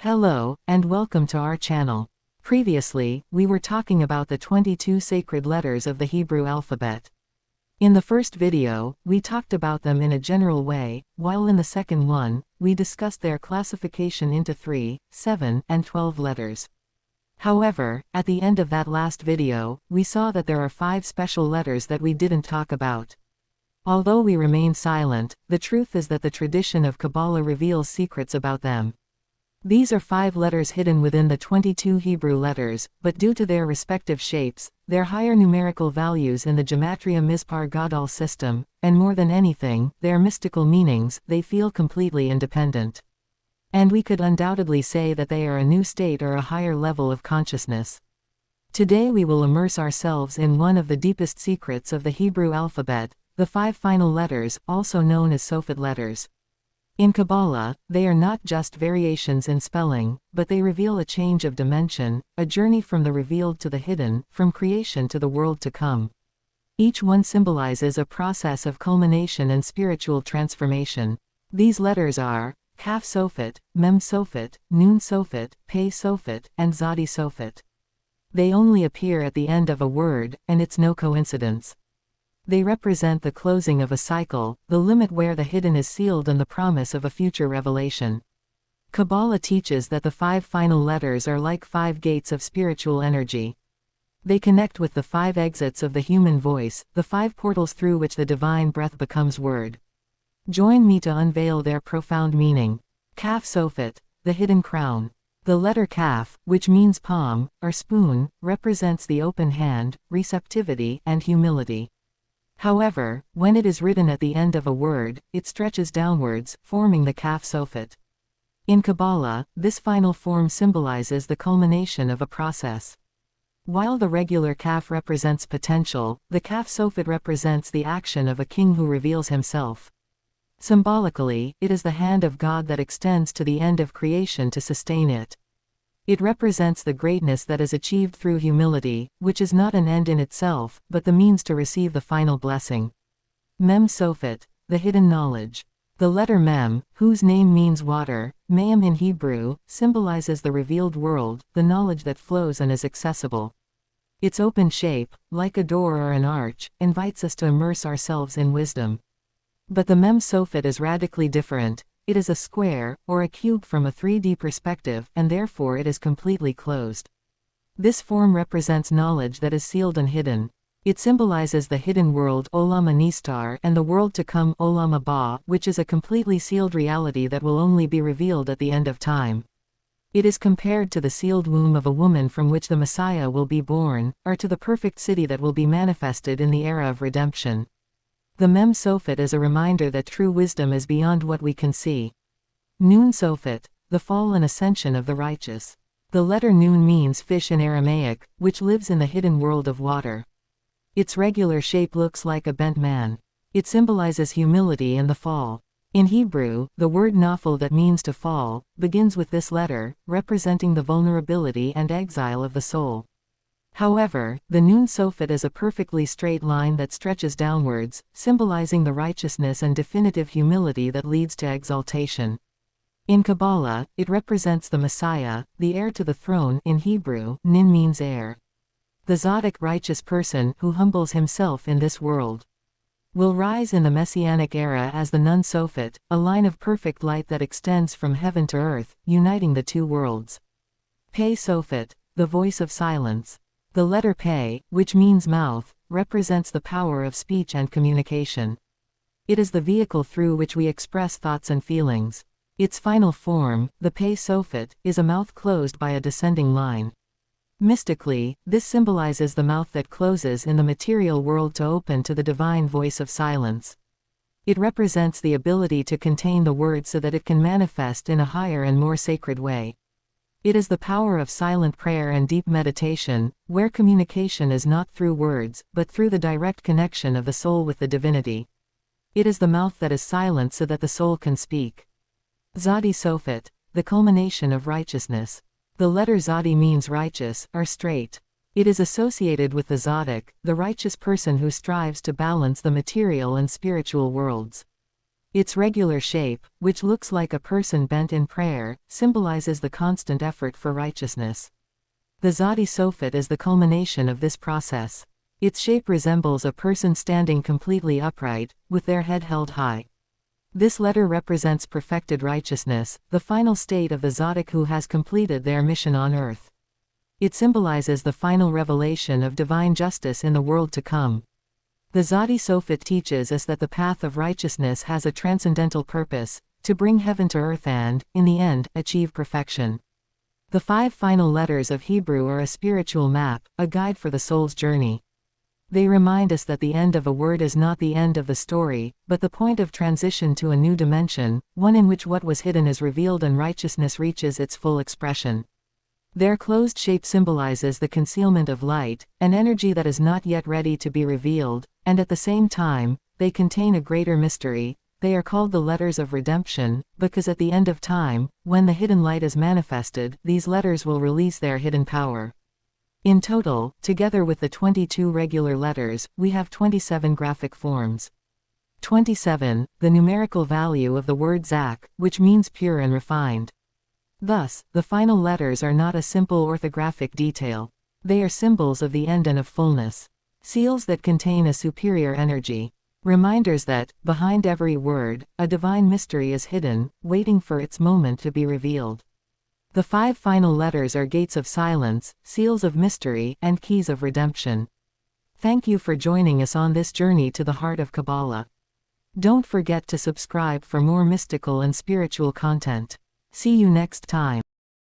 Hello, and welcome to our channel. Previously, we were talking about the 22 sacred letters of the Hebrew alphabet. In the first video, we talked about them in a general way, while in the second one, we discussed their classification into 3, 7, and 12 letters. However, at the end of that last video, we saw that there are 5 special letters that we didn't talk about. Although we remain silent, the truth is that the tradition of Kabbalah reveals secrets about them. These are 5 letters hidden within the 22 Hebrew letters, but due to their respective shapes, their higher numerical values in the Gematria Mizpar Gadol system, and more than anything, their mystical meanings, they feel completely independent. And we could undoubtedly say that they are a new state or a higher level of consciousness. Today we will immerse ourselves in one of the deepest secrets of the Hebrew alphabet, the 5 final letters, also known as Sofit letters. In Kabbalah, they are not just variations in spelling, but they reveal a change of dimension, a journey from the revealed to the hidden, from creation to the world to come. Each one symbolizes a process of culmination and spiritual transformation. These letters are Kaf Sofit, Mem Sofit, Nun Sofit, Pe Sofit, and Tzadi Sofit. They only appear at the end of a word, and it's no coincidence. They represent the closing of a cycle, the limit where the hidden is sealed and the promise of a future revelation. Kabbalah teaches that the 5 final letters are like 5 gates of spiritual energy. They connect with the 5 exits of the human voice, the 5 portals through which the divine breath becomes word. Join me to unveil their profound meaning. Kaf Sofit, the hidden crown. The letter Kaf, which means palm, or spoon, represents the open hand, receptivity, and humility. However, when it is written at the end of a word, it stretches downwards, forming the Kaf Sofit. In Kabbalah, this final form symbolizes the culmination of a process. While the regular Kaf represents potential, the Kaf Sofit represents the action of a king who reveals himself. Symbolically, it is the hand of God that extends to the end of creation to sustain it. It represents the greatness that is achieved through humility, which is not an end in itself, but the means to receive the final blessing. Mem Sofit, the hidden knowledge. The letter Mem, whose name means water, Mayim in Hebrew, symbolizes the revealed world, the knowledge that flows and is accessible. Its open shape, like a door or an arch, invites us to immerse ourselves in wisdom. But the Mem Sofit is radically different. It is a square, or a cube from a 3D perspective, and therefore it is completely closed. This form represents knowledge that is sealed and hidden. It symbolizes the hidden world Olam HaNistar and the world to come Olam HaBá, which is a completely sealed reality that will only be revealed at the end of time. It is compared to the sealed womb of a woman from which the Messiah will be born, or to the perfect city that will be manifested in the era of redemption. The Mem Sofit is a reminder that true wisdom is beyond what we can see. Nun Sofit, the fall and ascension of the righteous. The letter Nun means fish in Aramaic, which lives in the hidden world of water. Its regular shape looks like a bent man. It symbolizes humility and the fall. In Hebrew, the word nafal, that means to fall, begins with this letter, representing the vulnerability and exile of the soul. However, the Nun Sofit is a perfectly straight line that stretches downwards, symbolizing the righteousness and definitive humility that leads to exaltation. In Kabbalah, it represents the Messiah, the heir to the throne. In Hebrew, Nin means heir. The Tzaddik, righteous person who humbles himself in this world, will rise in the Messianic era as the Nun Sofit, a line of perfect light that extends from heaven to earth, uniting the 2 worlds. Pe Sofit, the voice of silence. The letter Pe, which means mouth, represents the power of speech and communication. It is the vehicle through which we express thoughts and feelings. Its final form, the Pe Sofit, is a mouth closed by a descending line. Mystically, this symbolizes the mouth that closes in the material world to open to the divine voice of silence. It represents the ability to contain the word so that it can manifest in a higher and more sacred way. It is the power of silent prayer and deep meditation, where communication is not through words, but through the direct connection of the soul with the divinity. It is the mouth that is silent so that the soul can speak. Tzadi Sofit, the culmination of righteousness. The letter Tzadi means righteous, or straight. It is associated with the Tzaddik, the righteous person who strives to balance the material and spiritual worlds. Its regular shape, which looks like a person bent in prayer, symbolizes the constant effort for righteousness. The Tzadi Sofit is the culmination of this process. Its shape resembles a person standing completely upright, with their head held high. This letter represents perfected righteousness, the final state of the Tzaddik who has completed their mission on earth. It symbolizes the final revelation of divine justice in the world to come. The Tzadi Sofit teaches us that the path of righteousness has a transcendental purpose, to bring heaven to earth and, in the end, achieve perfection. The 5 final letters of Hebrew are a spiritual map, a guide for the soul's journey. They remind us that the end of a word is not the end of the story, but the point of transition to a new dimension, one in which what was hidden is revealed and righteousness reaches its full expression. Their closed shape symbolizes the concealment of light, an energy that is not yet ready to be revealed, and at the same time, they contain a greater mystery. They are called the letters of redemption, because at the end of time, when the hidden light is manifested, these letters will release their hidden power. In total, together with the 22 regular letters, we have 27 graphic forms. 27, the numerical value of the word zak, which means pure and refined. Thus, the final letters are not a simple orthographic detail. They are symbols of the end and of fullness. Seals that contain a superior energy. Reminders that, behind every word, a divine mystery is hidden, waiting for its moment to be revealed. The 5 final letters are gates of silence, seals of mystery, and keys of redemption. Thank you for joining us on this journey to the heart of Kabbalah. Don't forget to subscribe for more mystical and spiritual content. See you next time.